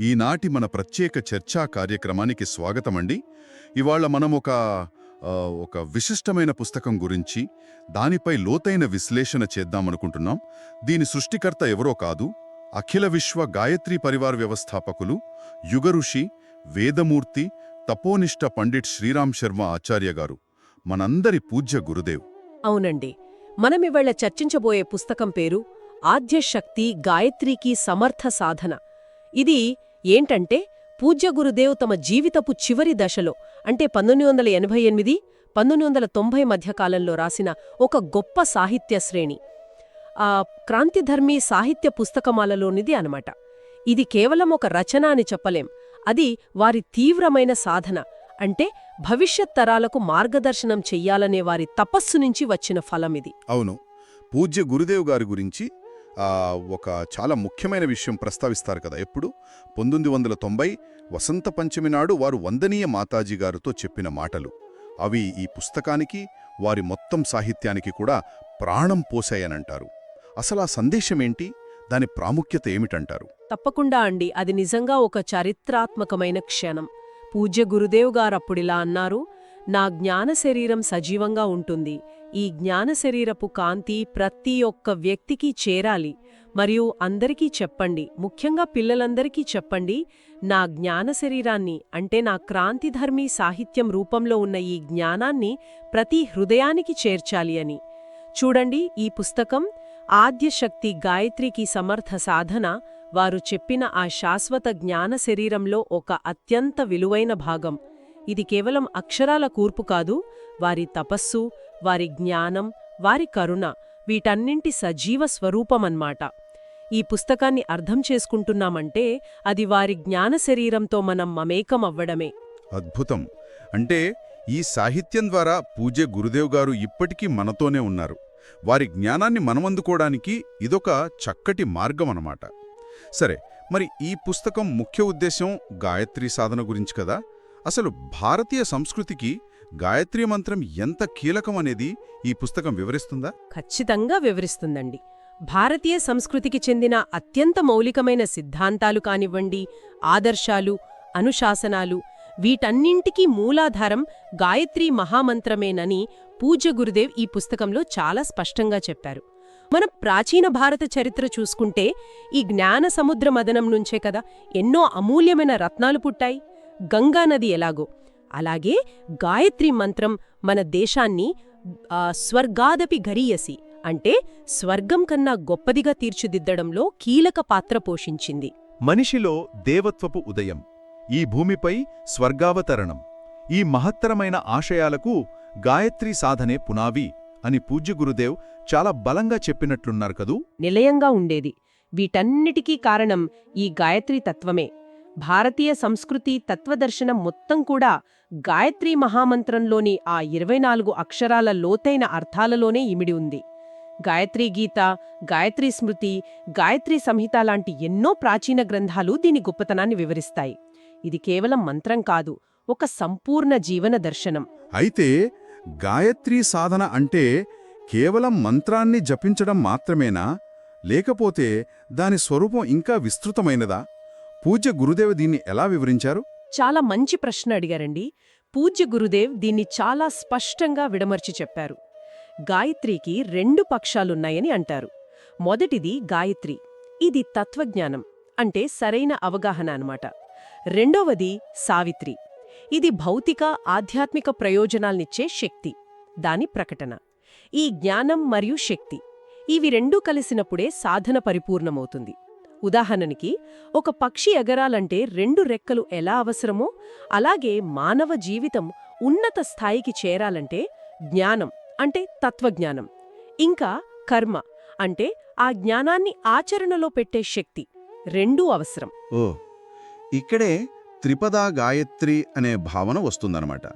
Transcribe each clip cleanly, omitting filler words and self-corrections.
ఈనాటి మన ప్రత్యేక చర్చా కార్యక్రమానికి స్వాగతమండి. ఇవాళ మనం ఒక విశిష్టమైన పుస్తకం గురించి, దానిపై లోతైన విశ్లేషణ చేద్దామనుకుంటున్నాం. దీని సృష్టికర్త ఎవరో కాదు, అఖిల విశ్వ గాయత్రీ పరివార్ వ్యవస్థాపకులు, యుగఋషి, వేదమూర్తి, తపోనిష్ట పండిట్ శ్రీరామ్ శర్మ ఆచార్య గారు, మనందరి పూజ్య గురుదేవ్. అవునండి, మనమివాళ చర్చించబోయే పుస్తకం పేరు ఆద్యశక్తి గాయత్రీకి సమర్థ సాధన. ఇది ఏంటంటే, పూజ్య గురుదేవ్ తమ జీవితపు చివరి దశలో, అంటే 1988, 1990 మధ్యకాలంలో రాసిన ఒక గొప్ప సాహిత్య శ్రేణి, క్రాంతిధర్మీ సాహిత్య పుస్తకమాలలోనిది అనమాట. ఇది కేవలం ఒక రచన అని చెప్పలేం, అది వారి తీవ్రమైన సాధన, అంటే భవిష్యత్ తరాలకు మార్గదర్శనం చెయ్యాలనే వారి తపస్సు నుంచి వచ్చిన ఫలమిది. అవును, పూజ్య గురుదేవ్ గారి గురించి ఒక చాలా ముఖ్యమైన విషయం ప్రస్తావిస్తారు కదా ఎప్పుడు. 1990 వసంత పంచమి నాడు వారు వందనీయ మాతాజీ గారితో చెప్పిన మాటలు, అవి ఈ పుస్తకానికి, వారి మొత్తం సాహిత్యానికి కూడా ప్రాణం పోసాయనంటారు. అసలు ఆ సందేశమేంటి, దాని ప్రాముఖ్యత ఏమిటంటారు? తప్పకుండా అండి, అది నిజంగా ఒక చారిత్రాత్మకమైన క్షణం. పూజ్య గురుదేవ్ గారప్పుడిలా అన్నారు: నా జ్ఞాన శరీరం సజీవంగా ఉంటుంది, ఈ జ్ఞాన శరీరపు కాంతి ప్రతి ఒక్క వ్యక్తికి చేరాలి, మరియు అందరికీ చెప్పండి, ముఖ్యంగా పిల్లలందరికీ చెప్పండి, నా జ్ఞాన శరీరాన్ని, అంటే నా క్రాంతిధర్మీ సాహిత్యం రూపంలో ఉన్న ఈ జ్ఞానాన్ని ప్రతి హృదయానికి చేర్చాలి అని. చూడండి, ఈ పుస్తకం ఆద్యశక్తి గాయత్రికి సమర్థ సాధన వారు చెప్పిన ఆ శాశ్వత జ్ఞాన శరీరంలో ఒక అత్యంత విలువైన భాగం. ఇది కేవలం అక్షరాల కూర్పు కాదు, వారి తపస్సు, వారి జ్ఞానం, వారి కరుణ, వీటన్నింటి సజీవ స్వరూపమన్మాట. ఈ పుస్తకాన్ని అర్థం చేసుకుంటున్నామంటే అది వారి జ్ఞాన శరీరంతో మనం మమేకం అవ్వడమే. అద్భుతం. అంటే ఈ సాహిత్యం ద్వారా పూజ్య గురుదేవ్ గారు ఇప్పటికీ మనతోనే ఉన్నారు. వారి జ్ఞానాన్ని మనమందుకోవడానికి ఇదొక చక్కటి మార్గమన్నమాట. సరే, మరి ఈ పుస్తకం ముఖ్య ఉద్దేశం గాయత్రీ సాధన గురించి కదా. అసలు భారతీయ సంస్కృతికి గాయత్రీ మంత్రం ఎంత కీలకమనేది ఈ పుస్తకం వివరిస్తుందా? ఖచ్చితంగా వివరిస్తుందండి. భారతీయ సంస్కృతికి చెందిన అత్యంత మౌలికమైన సిద్ధాంతాలు కానివ్వండి, ఆదర్శాలు, అనుశాసనాలు, వీటన్నింటికీ మూలాధారం గాయత్రీ మహామంత్రమేనని పూజ్య గురుదేవ్ ఈ పుస్తకంలో చాలా స్పష్టంగా చెప్పారు. మన ప్రాచీన భారత చరిత్ర చూసుకుంటే ఈ జ్ఞాన సముద్ర మదనం నుంచే కదా ఎన్నో అమూల్యమైన రత్నాలు పుట్టాయి. గంగానది ఎలాగో అలాగే గాయత్రీ మంత్రం మన దేశాన్ని స్వర్గాదపి గరీయసి, అంటే స్వర్గం కన్నా గొప్పదిగా తీర్చిదిద్దడంలో కీలక పాత్ర పోషించింది. మనిషిలో దేవత్వపు ఉదయం, ఈ భూమిపై స్వర్గావతరణం, ఈ మహత్తరమైన ఆశయాలకు గాయత్రీ సాధనే పునావి అని పూజ్య గురుదేవ్ చాలా బలంగా చెప్పినట్లున్నారు కదూ. నిలయంగా ఉండేది. వీటన్నిటికీ కారణం ఈ గాయత్రీ తత్వమే. భారతీయ సంస్కృతి తత్వదర్శనం మొత్తం కూడా గాయత్రీ మహామంత్రంలోని ఆ 24 అక్షరాల లోతైన అర్థాలలోనే ఇమిడి ఉంది. గాయత్రీ గీత, గాయత్రీ స్మృతి, గాయత్రీ సంహిత లాంటి ఎన్నో ప్రాచీన గ్రంథాలు దీని గొప్పతనాన్ని వివరిస్తాయి. ఇది కేవలం మంత్రం కాదు, ఒక సంపూర్ణ జీవన దర్శనం. అయితే గాయత్రీ సాధన అంటే కేవలం మంత్రాన్ని జపించడం మాత్రమేనా, లేకపోతే దాని స్వరూపం ఇంకా విస్తృతమైనదా? పూజ్య గురుదేవ్ దీన్ని ఎలా వివరించారు? చాలా మంచి ప్రశ్న అడిగారండి. పూజ్య గురుదేవ్ దీన్ని చాలా స్పష్టంగా విడమర్చి చెప్పారు. గాయత్రీకి 2 పక్షాలున్నాయని అంటారు. మొదటిది గాయత్రి, ఇది తత్వజ్ఞానం, అంటే సరైన అవగాహన అన్నమాట. రెండవది సావిత్రి, ఇది భౌతిక, ఆధ్యాత్మిక ప్రయోజనాల్నిచ్చే శక్తి, దాని ప్రకటన. ఈ జ్ఞానం మరియు శక్తి, ఇవి రెండూ కలిసినప్పుడే సాధన పరిపూర్ణమవుతుంది. ఉదాహరణకి, ఒక పక్షి ఎగరాలంటే 2 రెక్కలు ఎలా అవసరమో, అలాగే మానవ జీవితం ఉన్నత స్థాయికి చేరాలంటే జ్ఞానం, అంటే తత్వజ్ఞానం, ఇంకా కర్మ, అంటే ఆ జ్ఞానాన్ని ఆచరణలో పెట్టే శక్తి, రెండూ అవసరం. ఓ, ఇక్కడే త్రిపదా గాయత్రి అనే భావన వస్తుందన్నమాట.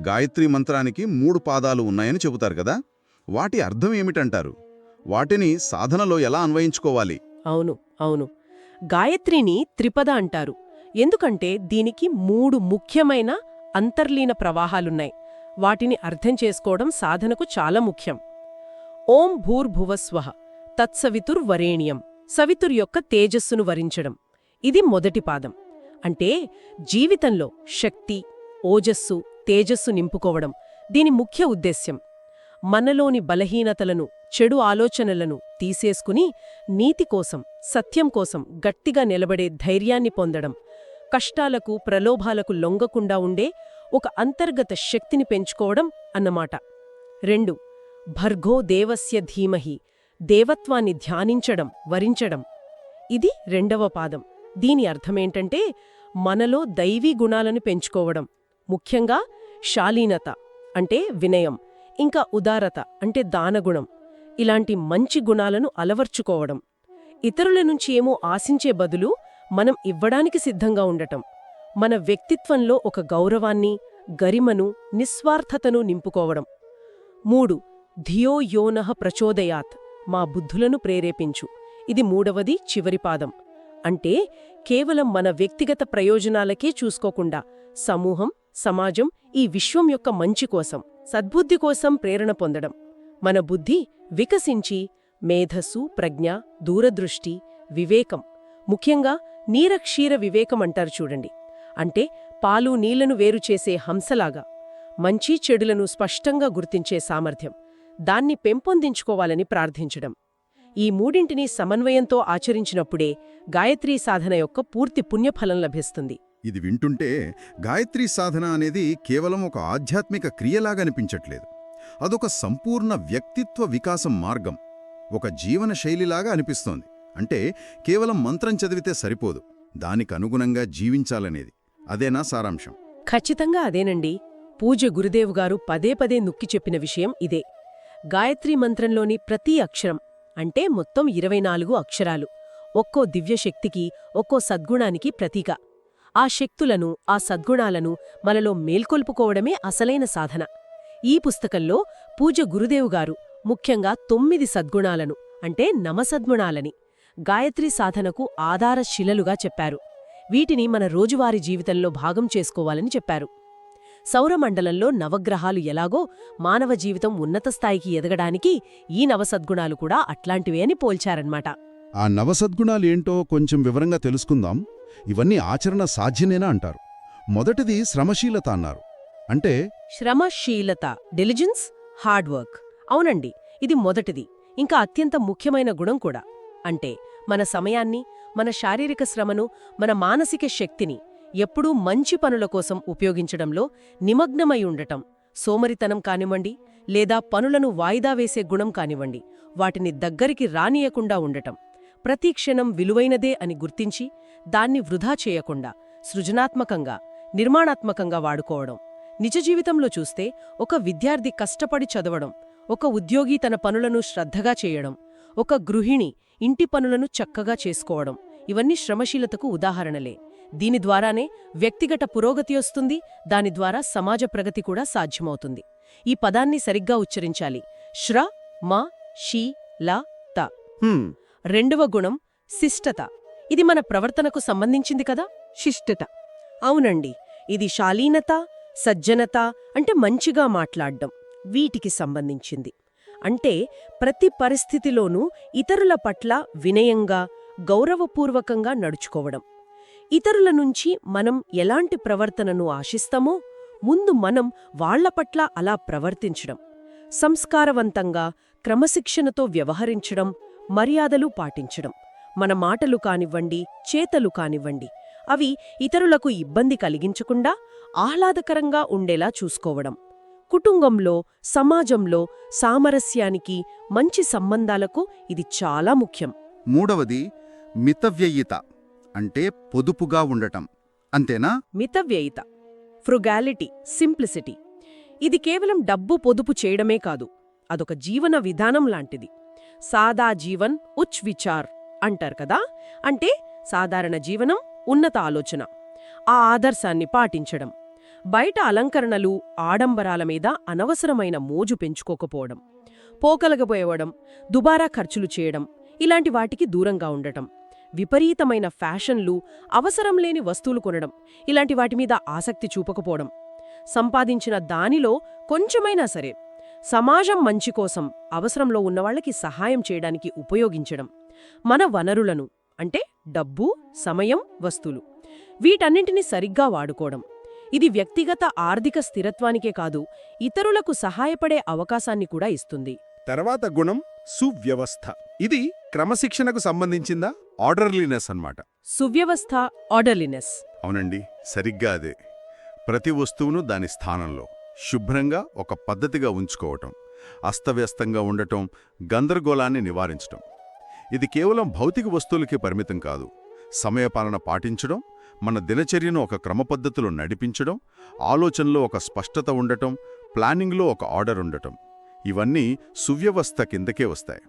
గాయత్రీ మంత్రానికి 3 పాదాలు ఉన్నాయని చెబుతారు కదా, వాటి అర్థం ఏమిటంటారు? వాటిని సాధనలో ఎలా అన్వయించుకోవాలి? అవును, గాయత్రిని త్రిపద అంటారు, ఎందుకంటే దీనికి 3 ముఖ్యమైన అంతర్లీన ప్రవాహాలున్నాయి. వాటిని అర్థం చేసుకోవడం సాధనకు చాలా ముఖ్యం. ఓం భూర్భువస్వః తత్సవితుర్వరేణ్యం, సవితుర్ యొక్క తేజస్సును వరించడం, ఇది మొదటి పాదం. అంటే జీవితంలో శక్తి, ఓజస్సు, తేజస్సు నింపుకోవడం దీని ముఖ్య ఉద్దేశ్యం. మనలోని బలహీనతలను, చెడు ఆలోచనలను తీసేసుకుని నీతి కోసం, సత్యం కోసం గట్టిగా నిలబడే ధైర్యాన్ని పొందడం, కష్టాలకు, ప్రలోభాలకు లొంగకుండా ఉండే ఒక అంతర్గత శక్తిని పెంచుకోవడం అన్నమాట. 2 భర్గో దేవస్య ధీమహి, దేవత్వాన్ని ధ్యానించడం, వరించడం. ఇది 2వ పాదం. దీని అర్థమేంటంటే మనలో దైవీ గుణాలను పెంచుకోవడం, ముఖ్యంగా శాలీనత అంటే వినయం, ఇంకా ఉదారత అంటే దానగుణం, ఇలాంటి మంచి గుణాలను అలవర్చుకోవడం. ఇతరుల నుంచి ఏమో ఆశించే బదులు మనం ఇవ్వడానికి సిద్ధంగా ఉండటం. మన వ్యక్తిత్వంలో ఒక గౌరవాన్ని, గరిమను, నిస్వార్థతను నింపుకోవడం. 3 ధియో యోనః ప్రచోదయాత్, మా బుద్ధులను ప్రేరేపించు. ఇది 3వది, చివరి పాదం. అంటే కేవలం మన వ్యక్తిగత ప్రయోజనాలకే చూసుకోకుండా సమూహం, సమాజం, ఈ విశ్వం యొక్క మంచి కోసం, సద్బుద్ధి కోసం ప్రేరణ పొందడం. మన బుద్ధి వికసించి మేధస్సు, ప్రజ్ఞ, దూరదృష్టి, వివేకం, ముఖ్యంగా నీరక్షీర వివేకం అంటారు చూడండి, అంటే పాలు నీళ్లను వేరుచేసే హంసలాగా మంచి చెడులను స్పష్టంగా గుర్తించే సామర్థ్యం, దాన్ని పెంపొందించుకోవాలని ప్రార్థించడం. ఈ మూడింటినీ సమన్వయంతో ఆచరించినప్పుడే గాయత్రీ సాధన యొక్క పూర్తి పుణ్యఫలం లభిస్తుంది. ఇది వింటుంటే గాయత్రీ సాధన అనేది కేవలం ఒక ఆధ్యాత్మిక క్రియలాగా అనిపించట్లేదు. అదొక సంపూర్ణ వ్యక్తిత్వ వికాసం మార్గం, ఒక జీవన శైలిలాగా అనిపిస్తోంది. అంటే కేవలం మంత్రం చదివితే సరిపోదు, దానికనుగుణంగా జీవించాలనేది. అదేనా సారాంశం? ఖచ్చితంగా అదేనండి. పూజ్య గురుదేవుగారు పదే పదే నొక్కి చెప్పిన విషయం ఇదే. గాయత్రీ మంత్రంలోని ప్రతి అక్షరం, అంటే మొత్తం 24 అక్షరాలు, ఒక్కో దివ్యశక్తికి, ఒక్కో సద్గుణానికి ప్రతీక. ఆ శక్తులను, ఆ సద్గుణాలను మనలో మేల్కొల్పుకోవడమే అసలైన సాధన. ఈ పుస్తకంలో పూజ్య గురుదేవుగారు ముఖ్యంగా 9 సద్గుణాలను, అంటే నమసద్గుణాలని గాయత్రీ సాధనకు ఆధార శిలలుగా చెప్పారు. వీటిని మన రోజువారీ జీవితంలో భాగం చేసుకోవాలని చెప్పారు. సౌరమండలంలో నవగ్రహాలు ఎలాగో మానవ జీవితం ఉన్నత స్థాయికి ఎదగడానికి ఈ నవసద్గుణాలు కూడా అట్లాంటివే అని పోల్చారన్నమాట. ఆ నవసద్గుణాలేంటో కొంచెం వివరంగా తెలుసుకుందాం. ఇవన్నీ ఆచరణ సాధ్యనేనా అంటారు. మొదటిది శ్రమశీలత అన్నారు. అంటే శ్రమశీలత, డెలిజెన్స్, హార్డ్ వర్క్. అవునండి, ఇది మొదటిది, ఇంకా అత్యంత ముఖ్యమైన గుణం కూడా. అంటే మన సమయాన్ని, మన శారీరక శ్రమను, మన మానసిక శక్తిని ఎప్పుడూ మంచి పనుల కోసం ఉపయోగించడంలో నిమగ్నమై ఉండటం. సోమరితనం కానివ్వండి, లేదా పనులను వాయిదా వేసే గుణం కానివ్వండి, వాటిని దగ్గరికి రానియకుండా ఉండటం. ప్రతి క్షణం విలువైనదే అని గుర్తించి దాన్ని వృధా చేయకుండా సృజనాత్మకంగా, నిర్మాణాత్మకంగా వాడుకోవడం. నిజ జీవితంలో చూస్తే ఒక విద్యార్థి కష్టపడి చదవడం, ఒక ఉద్యోగి తన పనులను శ్రద్ధగా చేయడం, ఒక గృహిణి ఇంటి పనులను చక్కగా చేసుకోవడం, ఇవన్నీ శ్రమశీలతకు ఉదాహరణలే. దీని ద్వారానే వ్యక్తిగత పురోగతి వస్తుంది, దాని ద్వారా సమాజ ప్రగతి కూడా సాధ్యమవుతుంది. ఈ పదాన్ని సరిగ్గా ఉచ్చరించాలి. శ్ర మ షీ ల త. 2వ గుణం శిష్టత. ఇది మన ప్రవర్తనకు సంబంధించింది కదా. శిష్టత, అవునండి, ఇది శాలీనత, సజ్జనత, అంటే మంచిగా మాట్లాడ్డం, వీటికి సంబంధించింది. అంటే ప్రతి పరిస్థితిలోనూ ఇతరుల పట్ల వినయంగా, గౌరవపూర్వకంగా నడుచుకోవడం. ఇతరుల నుంచి మనం ఎలాంటి ప్రవర్తనను ఆశిస్తామో ముందు మనం వాళ్ల పట్ల అలా ప్రవర్తించడం. సంస్కారవంతంగా, క్రమశిక్షణతో వ్యవహరించడం, మర్యాదలు పాటించడం. మన మాటలు కానివ్వండి, చేతలు కానివ్వండి, అవి ఇతరులకు ఇబ్బంది కలిగించకుండా ఆహ్లాదకరంగా ఉండేలా చూసుకోవడం. కుటుంబంలో, సమాజంలో సామరస్యానికి, మంచి సంబంధాలకు ఇది చాలా ముఖ్యం. 3వది మితవ్యయిత, అంటే పొదుపుగా ఉండటం. అంతేనా? మితవ్యయిత, ఫ్రుగాలిటీ, సింప్లిసిటీ. ఇది కేవలం డబ్బు పొదుపు చేయడమే కాదు, అదొక జీవన విధానం లాంటిది. సాదా జీవన్ ఉచ్ విచార్ అంటారు కదా. అంటే సాధారణ జీవనం, ఉన్నత ఆలోచన. ఆ ఆదర్శాన్ని పాటించడం. బయట అలంకరణలు, ఆడంబరాల మీద అనవసరమైన మోజు పెంచుకోకపోవడం, పోకలగపోయవడం, దుబారా ఖర్చులు చేయడం, ఇలాంటి వాటికి దూరంగా ఉండటం. విపరీతమైన ఫ్యాషన్లు, అవసరం లేని వస్తువులు కొనడం, ఇలాంటి వాటి మీద ఆసక్తి చూపకపోవడం. సంపాదించిన దానిలో కొంచెమైనా సరే సమాజం మంచి కోసం, అవసరంలో ఉన్నవాళ్లకి సహాయం చేయడానికి ఉపయోగించడం. మన వనరులను, అంటే డబ్బు, సమయం, వస్తువులు, వీటన్నింటినీ సరిగ్గా వాడుకోవడం. ఇది వ్యక్తిగత ఆర్థిక స్థిరత్వానికే కాదు, ఇతరులకు సహాయపడే అవకాశాన్ని కూడా ఇస్తుంది. తర్వాత గుణం సువ్యవస్థ. ఇది క్రమశిక్షణకు సంబంధించిందా? ఆర్డర్లీనెస్ అన్నమాట. సువ్యవస్థ, ఆర్డర్లీనెస్. అవునండి, సరిగ్గా అదే. ప్రతి వస్తువును దాని స్థానంలో శుభ్రంగా ఒక పద్ధతిగా ఉంచుకోవటం, అస్తవ్యస్తంగా ఉండటం, గందరగోళాన్ని నివారించటం. ఇది కేవలం భౌతిక వస్తువులకే పరిమితం కాదు. సమయపాలన పాటించడం, మన దినచర్యను ఒక క్రమపద్ధతిలో నడిపించడం, ఆలోచనలో ఒక స్పష్టత ఉండటం, ప్లానింగ్లో ఒక ఆర్డర్ ఉండటం, ఇవన్నీ సువ్యవస్థ కిందకే వస్తాయి.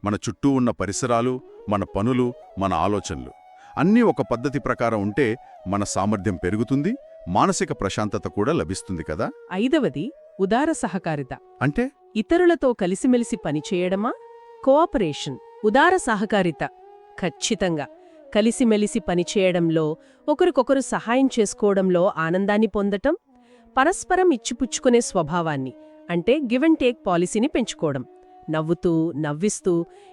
మన చుట్టూ ఉన్న పరిసరాలు, మన పనులు, మన ఆలోచనలు అన్నీ ఒక పద్ధతి ప్రకారం ఉంటే మన సామర్థ్యం పెరుగుతుంది, మానసిక ప్రశాంతత కూడా లభిస్తుంది కదా. 5వది ఉదార సహకారిత. అంటే ఇతరులతో కలిసిమెలిసి పనిచేయడమా? కోఆపరేషన్. ఉదార సహకారిత ఖచ్చితంగా కలిసిమెలిసి పనిచేయడంలో, ఒకరికొకరు సహాయం చేసుకోవడంలో ఆనందాన్ని పొందటం, పరస్పరం ఇచ్చిపుచ్చుకునే స్వభావాన్ని అంటే గివ్ అండ్ టేక్ పాలసీని పెంచుకోవడం, నవ్వుతూ నవ్విస్తూ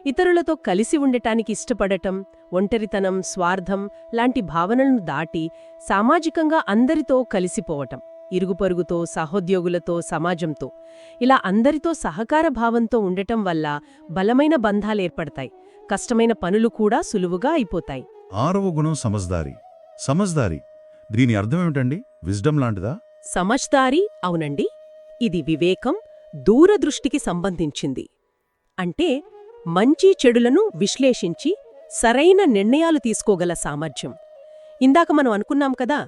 ఇతరులతో కలిసి ఉండటానికి ఇష్టపడటం, ఒంటరితనం, స్వార్థం లాంటి భావనలను దాటి సామాజికంగా అందరితో కలిసిపోవటం, ఇరుగుపొరుగుతో, సహోద్యోగులతో, సమాజంతో ఇలా అందరితో సహకార భావంతో ఉండటం వల్ల బలమైన బంధాలేర్పడతాయి, కష్టమైన పనులు కూడా సులువుగా అయిపోతాయి. 6వ గుణం సమజ్దారి. సమజ్దారి దీని అర్థమేమిటండి? విజ్డమ్ లాంటిదా? సమజ్దారీ, అవునండి. ఇది వివేకం, దూరదృష్టికి సంబంధించింది. అంటే మంచి చెడులను విశ్లేషించి సరైన నిర్ణయాలు తీసుకోగల సామర్థ్యం. ఇందాక మనం అనుకున్నాం కదా,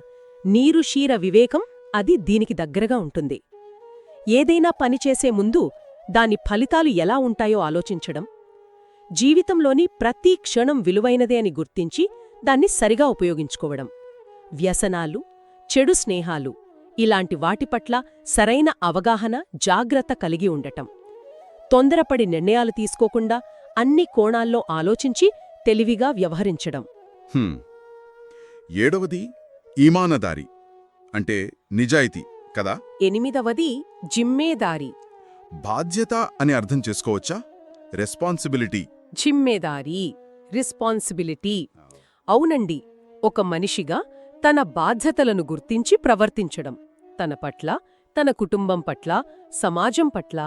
నీరు క్షీర వివేకం, అది దీనికి దగ్గరగా ఉంటుంది. ఏదైనా పనిచేసే ముందు దాని ఫలితాలు ఎలా ఉంటాయో ఆలోచించడం, జీవితంలోని ప్రతి క్షణం విలువైనదే అని గుర్తించి దాన్ని సరిగా ఉపయోగించుకోవడం, వ్యసనాలు, చెడు స్నేహాలు ఇలాంటి వాటి పట్ల సరైన అవగాహన, జాగ్రత్త కలిగి ఉండటం, తొందరపడి నిర్ణయాలు తీసుకోకుండా అన్ని కోణాల్లో ఆలోచించి తెలివిగా వ్యవహరించడం. 7వది ఈమానదారి అంటే నిజాయితీ కదా. 8వది జిమ్మేదారీ. బాధ్యత అని అర్థం చేసుకోవచ్చా? రెస్పాన్సిబిలిటీ. జిమ్మేదారీ, రెస్పాన్సిబిలిటీ. అవునండి, ఒక మనిషిగా తన బాధ్యతలను గుర్తించి ప్రవర్తించడం, తన పట్ల, తన కుటుంబం పట్ల, సమాజం పట్ల,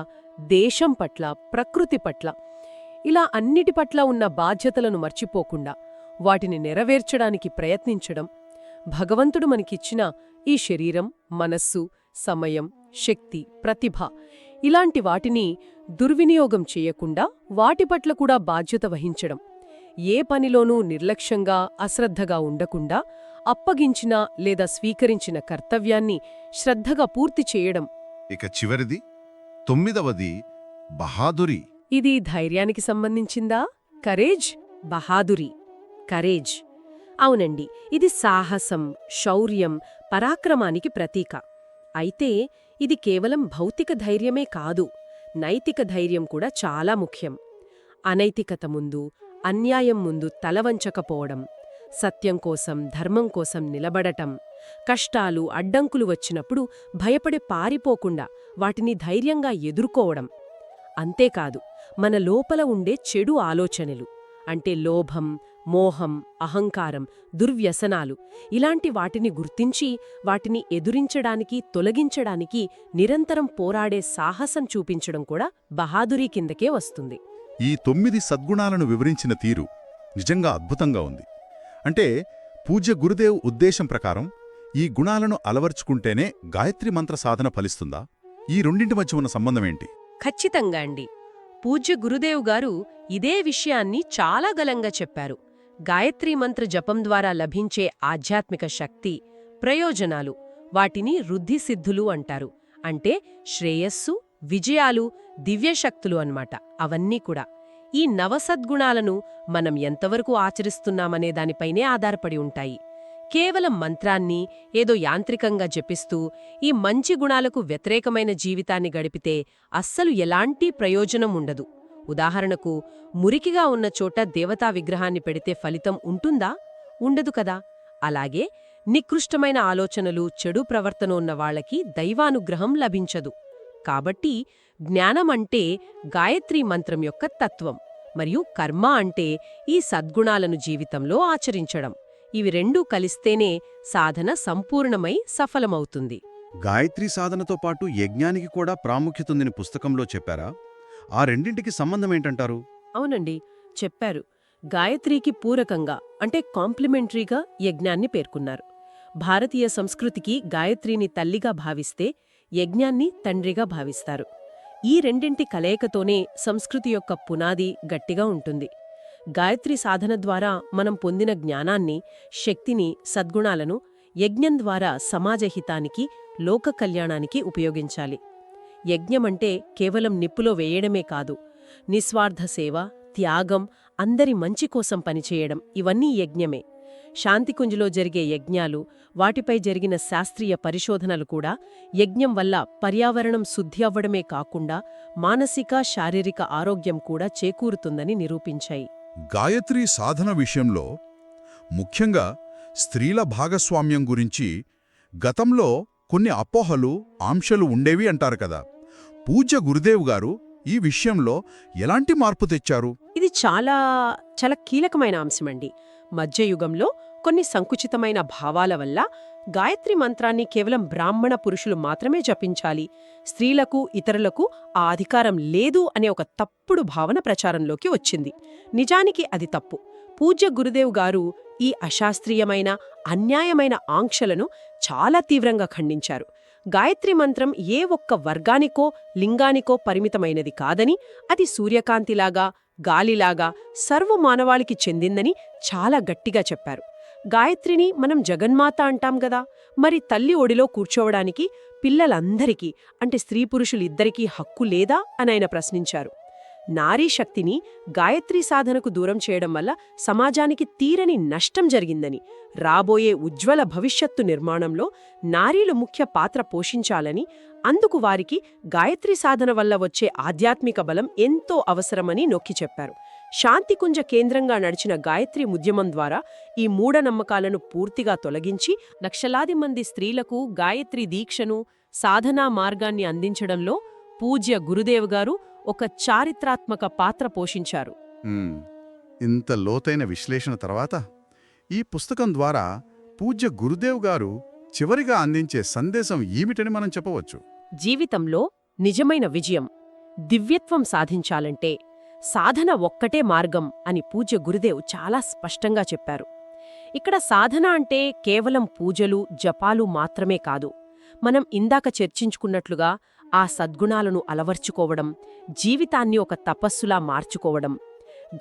దేశం పట్ల, ప్రకృతి పట్ల ఇలా అన్నిటి పట్ల ఉన్న బాధ్యతలను మర్చిపోకుండా వాటిని నెరవేర్చడానికి ప్రయత్నించడం. భగవంతుడు మనకిచ్చిన ఈ శరీరం, మనస్సు, సమయం, శక్తి, ప్రతిభ ఇలాంటి వాటిని దుర్వినియోగం చేయకుండా వాటి పట్ల కూడా బాధ్యత వహించడం. ఏ పనిలోనూ నిర్లక్ష్యంగా, అశ్రద్ధగా ఉండకుండా అప్పగించిన లేదా స్వీకరించిన కర్తవ్యాన్ని శ్రద్ధగా పూర్తి చేయడం. ఇక చివరిది 9వది బహాదురి. ఇది ధైర్యానికి సంబంధించిందా? కరేజ్, బహాదురి. కరేజ్, అవునండి, ఇది సాహసం, శౌర్యం, పరాక్రమానికి ప్రతీక. అయితే ఇది కేవలం భౌతిక ధైర్యమే కాదు, నైతిక ధైర్యం కూడా చాలా ముఖ్యం. అనైతికత ముందు, అన్యాయం ముందు తలవంచకపోవడం, సత్యం కోసం, ధర్మం కోసం నిలబడటం, కష్టాలు, అడ్డంకులు వచ్చినప్పుడు భయపడి పారిపోకుండా వాటిని ధైర్యంగా ఎదుర్కోవడం. అంతేకాదు, మన లోపల ఉండే చెడు ఆలోచనలు అంటే లోభం, మోహం, అహంకారం, దుర్వ్యసనాలు ఇలాంటి వాటిని గుర్తించి వాటిని ఎదురించడానికి, తొలగించడానికి నిరంతరం పోరాడే సాహసం చూపించడం కూడా బహాదురీ కిందకే వస్తుంది. ఈ 9 సద్గుణాలను వివరించిన తీరు నిజంగా అద్భుతంగా ఉంది. అంటే పూజ్య గురుదేవ్ ఉద్దేశం ప్రకారం ఈ గుణాలను అలవర్చుకుంటేనే గాయత్రి మంత్ర సాధన ఫలిస్తుందా? ఈ రెండింటి మధ్య ఉన్న సంబంధమేంటి? ఖచ్చితంగా అండి. పూజ్య గురుదేవ్ గారు ఇదే విషయాన్ని చాలా గలంగా చెప్పారు. గాయత్రీ మంత్ర జపం ద్వారా లభించే ఆధ్యాత్మిక శక్తి, ప్రయోజనాలు, వాటిని రుద్ధిసిద్ధులు అంటారు. అంటే శ్రేయస్సు, విజయాలు, దివ్యశక్తులు అన్నమాట. అవన్నీ కూడా ఈ నవసద్గుణాలను మనం ఎంతవరకు ఆచరిస్తున్నామనే దానిపైనే ఆధారపడి ఉంటాయి. కేవలం మంత్రాన్ని ఏదో యాంత్రికంగా జపిస్తూ ఈ మంచి గుణాలకు వ్యతిరేకమైన జీవితాన్ని గడిపితే అస్సలు ఎలాంటి ప్రయోజనం ఉండదు. ఉదాహరణకు, మురికిగా ఉన్న చోట దేవతా విగ్రహాన్ని పెడితే ఫలితం ఉంటుందా? ఉండదు కదా. అలాగే నికృష్టమైన ఆలోచనలు, చెడు ప్రవర్తన ఉన్న వాళ్లకి దైవానుగ్రహం లభించదు. కాబట్టి జ్ఞానమంటే గాయత్రీ మంత్రం యొక్క తత్వం, మరియు కర్మ అంటే ఈ సద్గుణాలను జీవితంలో ఆచరించడం. ఇవి రెండూ కలిస్తేనే సాధన సంపూర్ణమై సఫలమవుతుంది. గాయత్రీ సాధనతో పాటు యజ్ఞానికి కూడా ప్రాముఖ్యత ఉందని పుస్తకంలో చెప్పారా? ఆ రెండింటికి సంబంధమేంటంటారు? అవునండి, చెప్పారు. గాయత్రికి పూరకంగా అంటే కాంప్లిమెంటరీగా యజ్ఞాన్ని పేర్కొన్నారు. భారతీయ సంస్కృతికి గాయత్రిని తల్లిగా భావిస్తే యజ్ఞాన్ని తండ్రిగా భావిస్తారు. ఈ రెండింటి కలయికతోనే సంస్కృతి యొక్క పునాది గట్టిగా ఉంటుంది. గాయత్రి సాధన ద్వారా మనం పొందిన జ్ఞానాన్ని, శక్తిని, సద్గుణాలను యజ్ఞం ద్వారా సమాజహితానికి, లోక కళ్యాణానికి ఉపయోగించాలి. యజ్ఞమంటే కేవలం నిప్పులో వేయడమే కాదు, నిస్వార్థ సేవ, త్యాగం, అందరి మంచి కోసం పనిచేయడం ఇవన్నీ యజ్ఞమే. శాంతికుంజ్లో జరిగే యజ్ఞాలు, వాటిపై జరిగిన శాస్త్రీయ పరిశోధనలు కూడా యజ్ఞం వల్ల పర్యావరణం శుద్ధి అవ్వడమే కాకుండా మానసిక, శారీరక ఆరోగ్యం కూడా చేకూరుతుందని నిరూపించాయి. గాయత్రీ సాధన విషయంలో ముఖ్యంగా స్త్రీల భాగస్వామ్యం గురించి గతంలో కొన్ని అపోహలు, ఆంక్షలు ఉండేవి అంటారు కదా. పూజ్య గురుదేవ్ గారు ఈ విషయంలో ఎలాంటి మార్పు తెచ్చారు? ఇది చాలా చాలా కీలకమైన అంశమండి. మధ్యయుగంలో కొన్ని సంకుచితమైన భావాల వల్ల గాయత్రి మంత్రాన్ని కేవలం బ్రాహ్మణ పురుషులు మాత్రమే జపించాలి, స్త్రీలకు, ఇతరులకు ఆ అధికారం లేదు అనే ఒక తప్పుడు భావన ప్రచారంలోకి వచ్చింది. నిజానికి అది తప్పు. పూజ్య గురుదేవ్ గారు ఈ అశాస్త్రీయమైన, అన్యాయమైన ఆంక్షలను చాలా తీవ్రంగా ఖండించారు. గాయత్రి మంత్రం ఏ ఒక్క వర్గానికో, లింగానికో పరిమితమైనది కాదని, అది సూర్యకాంతిలాగా, గాలిలాగా సర్వమానవాళికి చెందిందని చాలా గట్టిగా చెప్పారు. గాయత్రిని మనం జగన్మాత అంటాం గదా, మరి తల్లి ఒడిలో కూర్చోవడానికి పిల్లలందరికీ అంటే స్త్రీ పురుషులిద్దరికీ హక్కు లేదా అని ఆయన ప్రశ్నించారు. నారీ శక్తిని గాయత్రీ సాధనకు దూరం చేయడం వల్ల సమాజానికి తీరని నష్టం జరిగిందని, రాబోయే ఉజ్వల భవిష్యత్తు నిర్మాణంలో నారీలు ముఖ్య పాత్ర పోషించాలని, అందుకు వారికి గాయత్రీ సాధన వల్ల వచ్చే ఆధ్యాత్మిక బలం ఎంతో అవసరమని నొక్కి చెప్పారు. శాంతికుంజ కేంద్రంగా నడిచిన గాయత్రి ఉద్యమం ద్వారా ఈ మూఢనమ్మకాలను పూర్తిగా తొలగించి లక్షలాది మంది స్త్రీలకు గాయత్రి దీక్షను, సాధనా మార్గాన్ని అందించడంలో పూజ్య గురుదేవ్ గారు ఒక చారిత్రాత్మక పాత్ర పోషించారు. ఇంత లోతైన విశ్లేషణ తర్వాత ఈ పుస్తకం ద్వారా పూజ్య గురుదేవ్ గారు చివరిగా అందించే సందేశం ఏమిటని మనం చెప్పవచ్చు? జీవితంలో నిజమైన విజయం, దివ్యత్వం సాధించాలంటే సాధన ఒక్కటే మార్గం అని పూజ్య గురుదేవ్ చాలా స్పష్టంగా చెప్పారు. ఇక్కడ సాధన అంటే కేవలం పూజలు, జపాలు మాత్రమే కాదు. మనం ఇందాక చర్చించుకున్నట్లుగా ఆ సద్గుణాలను అలవర్చుకోవడం, జీవితాన్ని ఒక తపస్సులా మార్చుకోవడం.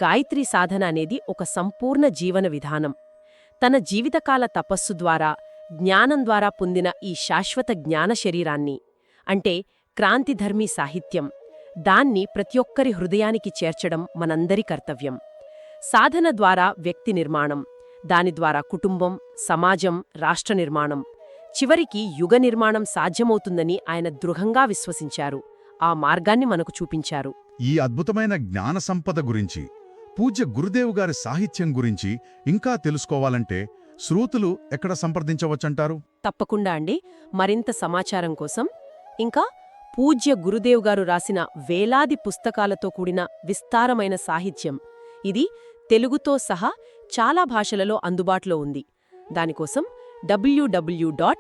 గాయత్రీ సాధన అనేది ఒక సంపూర్ణ జీవన విధానం. తన జీవితకాల తపస్సు ద్వారా, జ్ఞానం ద్వారా పొందిన ఈ శాశ్వత జ్ఞాన శరీరాన్ని, అంటే క్రాంతిధర్మీ సాహిత్యం, దాన్ని ప్రతి ఒక్కరి హృదయానికి చేర్చడం మనందరి కర్తవ్యం. సాధన ద్వారా వ్యక్తి నిర్మాణం, దాని ద్వారా కుటుంబం, సమాజం, రాష్ట్ర నిర్మాణం, చివరికి యుగ నిర్మాణం సాధ్యమవుతుందని ఆయన దృఢంగా విశ్వసించారు. ఆ మార్గాన్ని మనకు చూపించారు. ఈ అద్భుతమైన జ్ఞాన సంపద గురించి, పూజ్య గురుదేవ్ గారి సాహిత్యం గురించి ఇంకా తెలుసుకోవాలంటే శ్రోతలు ఎక్కడ సంప్రదించవచ్చంటారు? తప్పకుండా అండి. మరింత సమాచారం కోసం, ఇంకా పూజ్య గురుదేవ్ గారు రాసిన వేలాది పుస్తకాలతో కూడిన విస్తారమైన సాహిత్యం, ఇది తెలుగుతో సహా చాలా భాషలలో అందుబాటులో ఉంది. దానికోసం www.awgp.org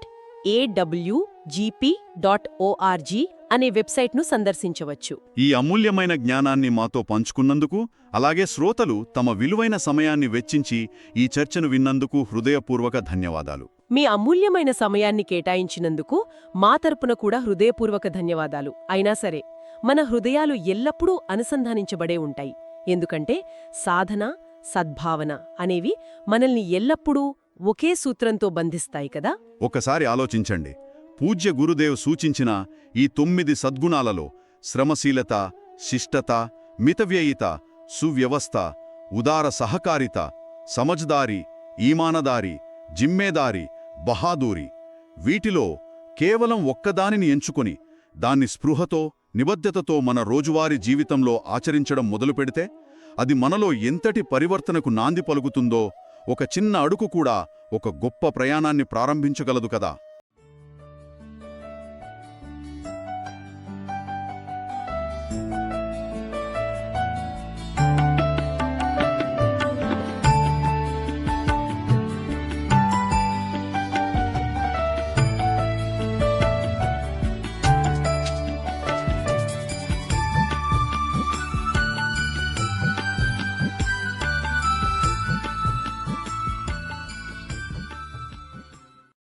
అనే వెబ్సైట్ను సందర్శించవచ్చు. ఈ అమూల్యమైన జ్ఞానాన్ని మాతో పంచుకున్నందుకు, అలాగే శ్రోతలు తమ విలువైన సమయాన్ని వెచ్చించి ఈ చర్చను విన్నందుకు హృదయపూర్వక ధన్యవాదాలు. మీ అమూల్యమైన సమయాన్ని కేటాయించినందుకు మా తరపున కూడా హృదయపూర్వక ధన్యవాదాలు. అయినా సరే, మన హృదయాలు ఎల్లప్పుడూ అనుసంధానించబడే ఉంటాయి. ఎందుకంటే సాధన, సద్భావన అనేవి మనల్ని ఎల్లప్పుడూ ఒకే సూత్రంతో బంధిస్తాయి కదా. ఒకసారి ఆలోచించండి. పూజ్య గురుదేవ్ సూచించిన ఈ 9 సద్గుణాలలో శ్రమశీలత, శిష్టత, మితవ్యయిత, సువ్యవస్థ, ఉదార సహకారిత, సమజ్దారి, ఈమానదారి, జిమ్మేదారి, బహాదూరి, వీటిలో కేవలం ఒక్కదానిని ఎంచుకొని దాన్ని స్పృహతో, నిబద్ధతతో మన రోజువారీ జీవితంలో ఆచరించడం మొదలుపెడితే అది మనలో ఎంతటి పరివర్తనకు నాంది పలుకుతుందో, ఒక చిన్న అడుగు కూడా ఒక గొప్ప ప్రయాణాన్ని ప్రారంభించగలదు కదా.